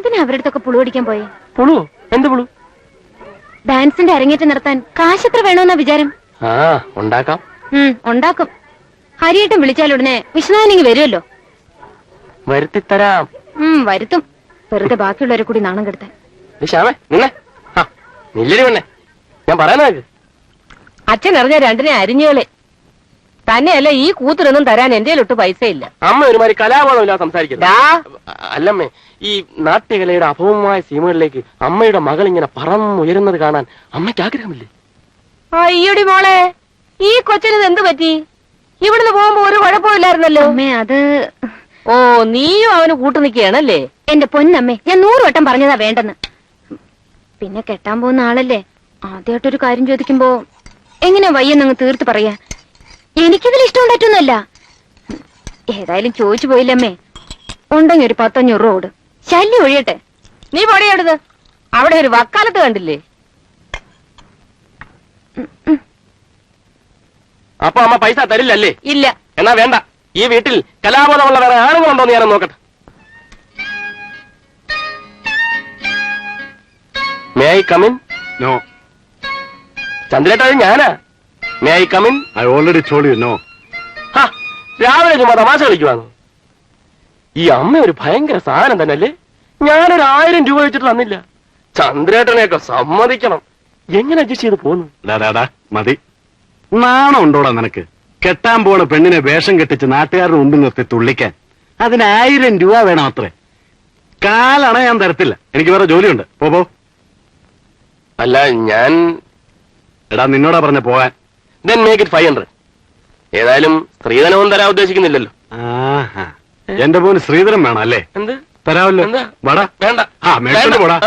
എന്തിനാ അവരുടെ അടുത്തൊക്കെ പുളു പിടിക്കാൻ പോയെ? പുളു? എന്ത് പുളു? ഡാൻസിന്റെ അരങ്ങേറ്റം നടത്താൻ കാശ് എത്ര വേണമെന്നാ വിചാരം? ഉണ്ടാക്കാം. ഉണ്ടാക്കും. ഹരിയേട്ടൻ വിളിച്ചാലുടനെ വിശ്വനാഥനിങ്ങ് വരുമല്ലോ. വരുത്തിത്തരാം. വരുത്തും. വെറുതെ ബാക്കിയുള്ളവരെ കൂടി നാണം കെടുത്താൻ. ഞാൻ പറയാനാ. അച്ഛൻ അറിഞ്ഞ രണ്ടിനെ അരിഞ്ഞുകളെ. തന്നെയല്ല ഈ കൂത്തിനൊന്നും തരാൻ എന്റെ ഒട്ട് പൈസ ഇല്ല. അമ്മ ഒരുമാതിരി കലാബോധമില്ലാതെ സംസാരിക്കില്ല. അല്ലമ്മേ, ഈ നാട്യകലയുടെ അഭവമായ സീമകളിലേക്ക് അമ്മയുടെ മകൾ ഇങ്ങനെ പറന്നുയരുന്നത് കാണാൻ അമ്മയ്ക്ക് ആഗ്രഹമില്ലേ? അയ്യടി മോളെ, ഈ കൊച്ചിന് എന്ത് പറ്റി? ഇവിടുന്ന് പോകുമ്പോ ഒരു കുഴപ്പമില്ലായിരുന്നല്ലോ. അമ്മേ, അത് നീയും അവന് കൂട്ടു നിൽക്കുകയാണല്ലേ? എന്റെ പൊന്നമ്മേ, ഞാൻ 100 വട്ടം പറഞ്ഞതാ വേണ്ടെന്ന്. പിന്നെ കെട്ടാൻ പോകുന്ന ആളല്ലേ, ആദ്യമായിട്ടൊരു കാര്യം ചോദിക്കുമ്പോ എങ്ങനെ വയ്യെന്നങ്ങ് തീർത്ത് പറയാ. എനിക്കിതിൽ ഇഷ്ടം ഉണ്ടായിട്ടൊന്നുമല്ല. ഏതായാലും ചോദിച്ചു പോയില്ലമ്മേ. ഉണ്ടെങ്കിൽ ഒരു 10-500 രൂപ ഓട്. ശല്യം ഒഴിയട്ടെ. നീ പൊടിയെടുത്ത്. അവിടെ ഒരു വക്കാലത്ത് കണ്ടില്ലേ? അപ്പൊ അമ്മ പൈസ തരില്ലല്ലേ? ഇല്ല. എന്നാ വേണ്ട. ഈ വീട്ടിൽ കലാബോധമുള്ള വേറെ ആളുകളുണ്ടോ എന്ന് ഞാനും നോക്കട്ടെ. May I come in? No. ചന്ദ്രേട്ടാ, ഞാനാ. May I come in? I already told you no. രാവിലെ ചുമ്മാ തമാശ കളിക്കുവാന്ന്. ഈ അമ്മ ഒരു ഭയങ്കര സാധനം തന്നെ അല്ലേ? ഞാനൊരു 1000 രൂപ വെച്ചിട്ട് തന്നില്ല. ചന്ദ്രേട്ടനെയൊക്കെ സമ്മതിക്കണം. എങ്ങനെ അഡ്ജസ്റ്റ് ചെയ്ത് പോന്നു? മതി. നാണം ഉണ്ടോടാ നിനക്ക്? കെട്ടാൻ പോണ പെണ്ണിനെ വേഷം കെട്ടിച്ച് നാട്ടുകാരുടെ മുമ്പിൽ നിർത്തി തുള്ളിക്കാൻ അതിന് 1000 രൂപ വേണം അത്രേ. കാലണ ഞാൻ തരത്തില്ല. എനിക്ക് വേറെ ജോലിയുണ്ട്. പോ. അല്ല, ഞാൻ നിന്നോടാ പറഞ്ഞ പോകാൻ. then make it 500. ഏതായാലും സ്ത്രീധനവും തരാൻ ഉദ്ദേശിക്കുന്നില്ലല്ലോ. എന്റെ പോന് ശ്രീധരൻ വേണം അല്ലേ? എന്ത് തരാമല്ലോ. എന്താ? വടാ വേണ്ട. മേടിച്ചോണ്ട് പോടാ.